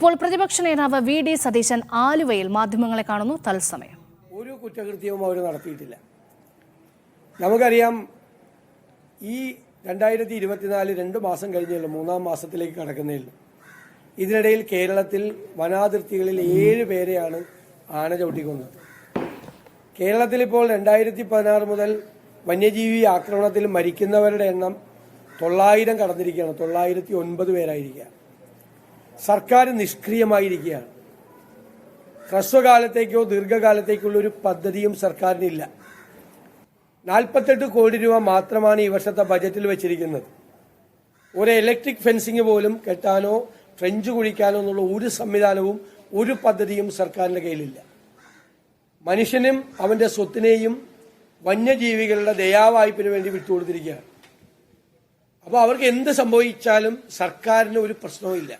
ഇപ്പോൾ പ്രതിപക്ഷ നേതാവ് വി.ഡി. സതീശൻ ആലുവയിൽ മാധ്യമങ്ങളെ കാണുന്നു. തത്സമയം. ഒരു കുറ്റകൃത്യവും അവർ നടത്തിയിട്ടില്ല. നമുക്കറിയാം, ഈ 2024 2 മാസം കഴിഞ്ഞുള്ളൂ, 3-ാം മാസത്തിലേക്ക് കടക്കുന്നേയുള്ളൂ. ഇതിനിടയിൽ കേരളത്തിൽ വനാതിർത്തികളിൽ 7 പേരെയാണ് ആന ചവിട്ടിക്കൊന്നത്. കേരളത്തിൽ ഇപ്പോൾ 2016 മുതൽ വന്യജീവി ആക്രമണത്തിൽ മരിക്കുന്നവരുടെ എണ്ണം 900 കടന്നിരിക്കുകയാണ്. 909 പേരായിരിക്കുക. സർക്കാർ നിഷ്ക്രിയമായിരിക്കുകയാണ്. ഹ്രസ്വകാലത്തേക്കോ ദീർഘകാലത്തേക്കുള്ള ഒരു പദ്ധതിയും സർക്കാരിനില്ല. 48 കോടി രൂപ മാത്രമാണ് ഈ വർഷത്തെ ബജറ്റിൽ വെച്ചിരിക്കുന്നത്. ഒരു ഇലക്ട്രിക് ഫെൻസിങ് പോലും കെട്ടാനോ ട്രെഞ്ച് കുഴിക്കാനോ എന്നുള്ള ഒരു സംവിധാനവും ഒരു പദ്ധതിയും സർക്കാരിന്റെ കയ്യിലില്ല. മനുഷ്യനും അവന്റെ സ്വത്തിനെയും വന്യജീവികളുടെ ദയാവായ്പിന് വേണ്ടി വിട്ടുകൊടുത്തിരിക്കുകയാണ്. അപ്പോൾ അവർക്ക് എന്ത് സംഭവിച്ചാലും സർക്കാരിന് ഒരു പ്രശ്നവുമില്ല.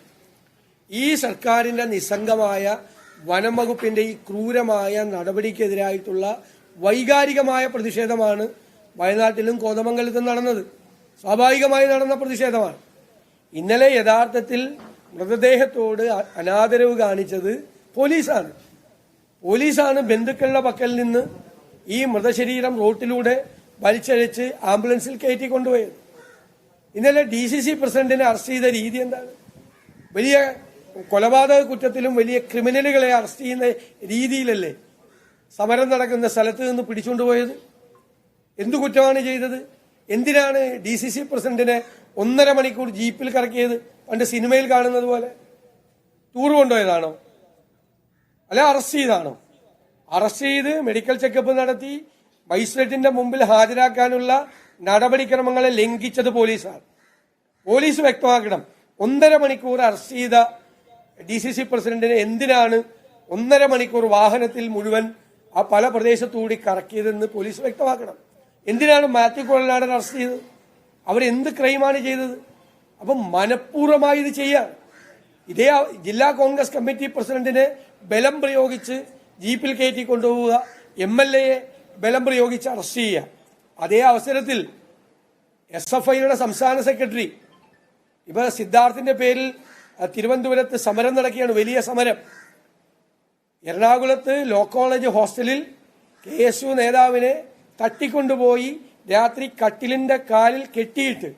ഈ സർക്കാരിന്റെ നിസ്സംഗമായ വനം വകുപ്പിന്റെ ഈ ക്രൂരമായ നടപടിക്കെതിരായിട്ടുള്ള വൈകാരികമായ പ്രതിഷേധമാണ് വയനാട്ടിലും കോതമംഗലത്തും നടന്നത്. സ്വാഭാവികമായി നടന്ന പ്രതിഷേധമാണ്. ഇന്നലെ യഥാർത്ഥത്തിൽ മൃതദേഹത്തോട് അനാദരവ് കാണിച്ചത് പോലീസാണ്. ബന്ധുക്കളുടെ പക്കൽ നിന്ന് ഈ മൃതശരീരം റോട്ടിലൂടെ വലിച്ചഴിച്ച് ആംബുലൻസിൽ കയറ്റി കൊണ്ടുപോയത്. ഇന്നലെ DCC പ്രസിഡന്റിനെ അറസ്റ്റ് ചെയ്ത രീതി എന്താണ്? വലിയ കൊലപാതക കുറ്റത്തിലും വലിയ ക്രിമിനലുകളെ അറസ്റ്റ് ചെയ്യുന്ന രീതിയിലല്ലേ സമരം നടക്കുന്ന സ്ഥലത്ത് നിന്ന് പിടിച്ചുകൊണ്ടുപോയത്? എന്തു കുറ്റമാണ് ചെയ്തത്? എന്തിനാണ് DCC പ്രസിഡന്റിനെ 1.5 മണിക്കൂർ ജീപ്പിൽ കറക്കിയത്? പണ്ട് സിനിമയിൽ കാണുന്നത് പോലെ ടൂർ കൊണ്ടുപോയതാണോ? അല്ല, അറസ്റ്റ് ചെയ്താണോ? അറസ്റ്റ് ചെയ്ത് മെഡിക്കൽ ചെക്കപ്പ് നടത്തി മജിസ്ട്രേറ്റിന്റെ മുമ്പിൽ ഹാജരാക്കാനുള്ള നടപടിക്രമങ്ങളെ ലംഘിച്ചത് പോലീസാണ്. പോലീസ് വ്യക്തമാക്കണം. 1.5 മണിക്കൂർ അറസ്റ്റ് ചെയ്ത DCC പ്രസിഡന്റിനെ എന്തിനാണ് 1.5 മണിക്കൂർ വാഹനത്തിൽ മുഴുവൻ ആ പല പ്രദേശത്തുകൂടി കറക്കിയതെന്ന് പോലീസ് വ്യക്തമാക്കണം. എന്തിനാണ് മാത്യു കുഴൽനാടൻ അറസ്റ്റ് ചെയ്തത്? അവരെന്ത് ക്രൈമാണ് ചെയ്തത്? അപ്പം മനഃപൂർവ്വമായി ഇത് ചെയ്യാൻ ഇതേ ജില്ലാ കോൺഗ്രസ് കമ്മിറ്റി പ്രസിഡന്റിനെ ബലം പ്രയോഗിച്ച് ജീപ്പിൽ കയറ്റി കൊണ്ടുപോവുക, MLA ബലം പ്രയോഗിച്ച് അറസ്റ്റ് ചെയ്യുക. അതേ അവസരത്തിൽ SFIയുടെ സംസ്ഥാന സെക്രട്ടറി ഇപ്പൊ സിദ്ധാർത്ഥിന്റെ പേരിൽ തിരുവനന്തപുരത്ത് സമരം നടക്കുകയാണ്, വലിയ സമരം. എറണാകുളത്ത് ലോ കോളേജ് ഹോസ്റ്റലിൽ KSU നേതാവിനെ തട്ടിക്കൊണ്ടുപോയി രാത്രി കട്ടിലിന്റെ കാലിൽ കെട്ടിയിട്ട്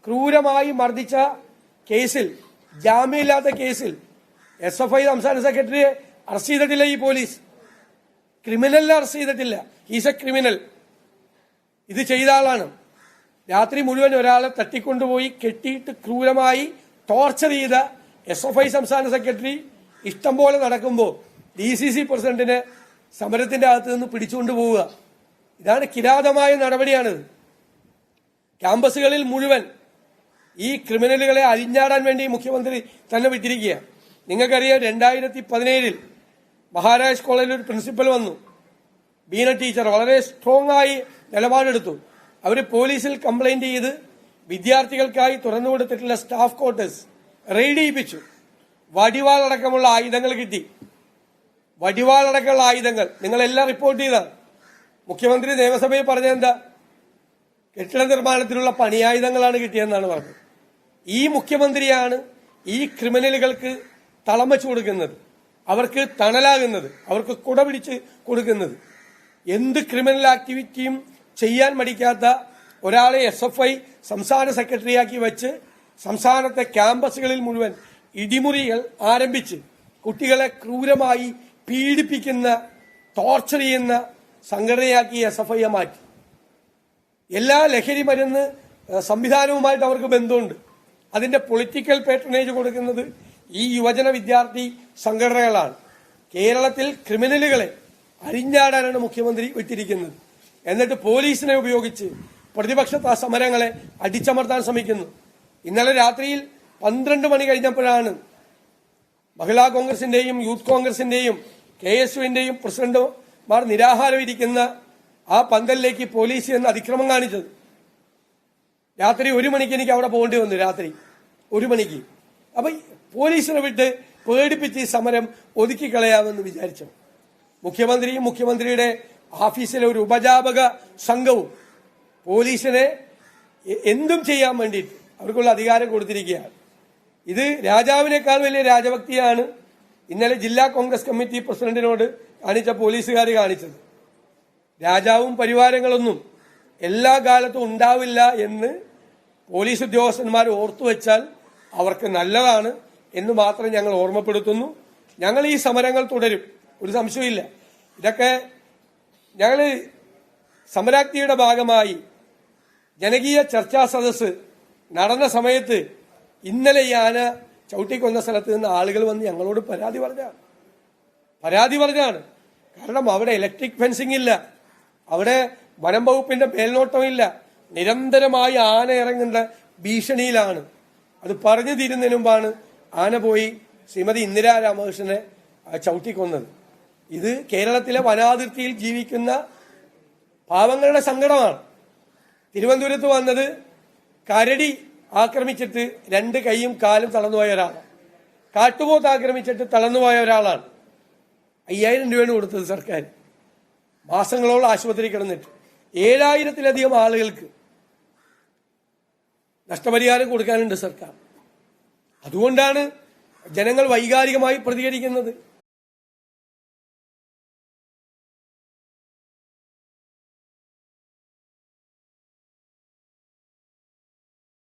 ക്രൂരമായി മർദ്ദിച്ച കേസിൽ, ജാമ്യമില്ലാത്ത കേസിൽ SFI സംസ്ഥാന സെക്രട്ടറിയെ അറസ്റ്റ് ചെയ്തിട്ടില്ല ഈ പോലീസ്. ക്രിമിനലിനെ അറസ്റ്റ് ചെയ്തിട്ടില്ല. He's A criminal. ഇത് ചെയ്ത ആളാണ്. രാത്രി മുഴുവൻ ഒരാളെ തട്ടിക്കൊണ്ടുപോയി കെട്ടിയിട്ട് ക്രൂരമായി ടോർച്ചർ ചെയ്ത SFI സംസ്ഥാന സെക്രട്ടറി ഇഷ്ടം പോലെ നടക്കുമ്പോൾ DCC പ്രസിഡന്റിനെ സമരത്തിന്റെ അകത്ത് നിന്ന് പിടിച്ചുകൊണ്ട് പോവുക. ഇതാണ് കിരാതമായ നടപടിയാണിത്. ക്യാമ്പസുകളിൽ മുഴുവൻ ഈ ക്രിമിനലുകളെ അഴിഞ്ഞാടാൻ വേണ്ടി മുഖ്യമന്ത്രി തന്നെ വിട്ടിരിക്കുക. നിങ്ങൾക്കറിയാം, 2017 മഹാരാജ് കോളേജിൽ ഒരു പ്രിൻസിപ്പൽ വന്നു, ബീന ടീച്ചർ വളരെ സ്ട്രോങ് ആയി നിലപാടെടുത്തു. അവർ പോലീസിൽ കംപ്ലൈന്റ് ചെയ്ത് വിദ്യാർത്ഥികൾക്കായി തുറന്നു കൊടുത്തിട്ടുള്ള സ്റ്റാഫ് ക്വാർട്ടേഴ്സ് റെയ്ഡ് ചെയ്യിപ്പിച്ചു. വടിവാളടക്കമുള്ള ആയുധങ്ങൾ കിട്ടി. വടിവാളടക്കമുള്ള ആയുധങ്ങൾ നിങ്ങളെല്ലാം റിപ്പോർട്ട് ചെയ്താണ്. മുഖ്യമന്ത്രി നിയമസഭയിൽ പറഞ്ഞതെന്താ? കെട്ടിട നിർമ്മാണത്തിനുള്ള പണിയായുധങ്ങളാണ് കിട്ടിയെന്നാണ് പറഞ്ഞത്. ഈ മുഖ്യമന്ത്രിയാണ് ഈ ക്രിമിനലുകൾക്ക് തളം വെച്ചു കൊടുക്കുന്നത്, അവർക്ക് തണലാകുന്നത്, അവർക്ക് കുട പിടിച്ച് കൊടുക്കുന്നത്. എന്ത് ക്രിമിനൽ ആക്ടിവിറ്റിയും ചെയ്യാൻ മടിക്കാത്ത ഒരാളെ SFI സംസ്ഥാന സെക്രട്ടറിയാക്കി വെച്ച് സംസ്ഥാനത്തെ ക്യാമ്പസുകളിൽ മുഴുവൻ ഇടിമുറികൾ ആരംഭിച്ച് കുട്ടികളെ ക്രൂരമായി പീഡിപ്പിക്കുന്ന, ടോർച്ചർ ചെയ്യുന്ന സംഘടനയാക്കി SFIയെ മാറ്റി. എല്ലാ ലഹരി മരുന്ന് സംവിധാനവുമായിട്ട് അവർക്ക് ബന്ധമുണ്ട്. അതിന്റെ പൊളിറ്റിക്കൽ പേട്രണേജ് കൊടുക്കുന്നത് ഈ യുവജന വിദ്യാർത്ഥി സംഘടനകളാണ്. കേരളത്തിൽ ക്രിമിനലുകളെ അരിഞ്ഞാടാനാണ് മുഖ്യമന്ത്രി വിട്ടിരിക്കുന്നത്. എന്നിട്ട് പോലീസിനെ ഉപയോഗിച്ച് പ്രതിപക്ഷ സമരങ്ങളെ അടിച്ചമർത്താൻ ശ്രമിക്കുന്നു. ഇന്നലെ രാത്രിയിൽ 12 മണി കഴിഞ്ഞപ്പോഴാണ് മഹിളാ കോൺഗ്രസിന്റെയും യൂത്ത് കോൺഗ്രസിന്റെയും KSUവിന്റെയും പ്രസിഡന്റുമാർ നിരാഹാരം ഇരിക്കുന്ന ആ പന്തലിലേക്ക് പോലീസ് എന്ന് അതിക്രമം കാണിച്ചത്. രാത്രി 1 മണിക്ക് എനിക്ക് അവിടെ പോകേണ്ടി വന്നു. രാത്രി 1 മണിക്ക്. അപ്പൊ പോലീസിനെ വിട്ട് പേടിപ്പിച്ച് ഈ സമരം ഒതുക്കിക്കളയാമെന്ന് വിചാരിച്ചു. മുഖ്യമന്ത്രിയും മുഖ്യമന്ത്രിയുടെ ഓഫീസിലെ ഒരു ഉപജാപക സംഘവും പോലീസിനെ എന്തും ചെയ്യാൻ വേണ്ടിയിട്ട് അവർക്കുള്ള അധികാരം കൊടുത്തിരിക്കുകയാണ്. ഇത് രാജാവിനേക്കാൾ വലിയ രാജഭക്തിയാണ് ഇന്നലെ ജില്ലാ കോൺഗ്രസ് കമ്മിറ്റി പ്രസിഡന്റിനോട് കാണിച്ച പോലീസുകാർ കാണിച്ചത്. രാജാവും പരിവാരങ്ങളൊന്നും എല്ലാ കാലത്തും ഉണ്ടാവില്ല എന്ന് പോലീസ് ഉദ്യോഗസ്ഥന്മാർ ഓർത്തുവെച്ചാൽ അവർക്ക് നല്ലതാണ് എന്ന് മാത്രം ഞങ്ങൾ ഓർമ്മപ്പെടുത്തുന്നു. ഞങ്ങൾ ഈ സമരങ്ങൾ തുടരും, ഒരു സംശയമില്ല. ഇതൊക്കെ ഞങ്ങൾ സമരാജ്ഞിയുടെ ഭാഗമായി ജനകീയ ചർച്ചാ സദസ്സ് നടന്ന സമയത്ത് ഇന്നലെ ഈ ആന ചവിട്ടിക്കൊന്ന സ്ഥലത്ത് നിന്ന് ആളുകൾ വന്ന് ഞങ്ങളോട് പരാതി പറഞ്ഞാണ്. കാരണം അവിടെ ഇലക്ട്രിക് ഫെൻസിംഗ് ഇല്ല, അവിടെ വനം വകുപ്പിന്റെ മേൽനോട്ടമില്ല, നിരന്തരമായി ആന ഇറങ്ങുന്ന ഭീഷണിയിലാണ്. അത് പറഞ്ഞു തീരുന്നതിന് മുമ്പാണ് ആന പോയി ശ്രീമതി ഇന്ദിരാ രാമകൃഷ്ണനെ ചവിട്ടിക്കൊന്നത്. ഇത് കേരളത്തിലെ വനാതിർത്തിയിൽ ജീവിക്കുന്ന പാവങ്ങളുടെ സങ്കടമാണ്. തിരുവനന്തപുരത്ത് വന്നത് കരടി ആക്രമിച്ചിട്ട് 2 കൈയും കാലും തളർന്നുപോയ ഒരാളാണ്. കാട്ടുപോത്ത് ആക്രമിച്ചിട്ട് തളർന്നുപോയ ഒരാളാണ്. 5000 രൂപയാണ് കൊടുത്തത് സർക്കാർ. മാസങ്ങളോളം ആശുപത്രി കിടന്നിട്ട് 7000-ലധികം ആളുകൾക്ക് നഷ്ടപരിഹാരം കൊടുക്കാനുണ്ട് സർക്കാർ. അതുകൊണ്ടാണ് ജനങ്ങൾ വൈകാരികമായി പ്രതികരിക്കുന്നത്.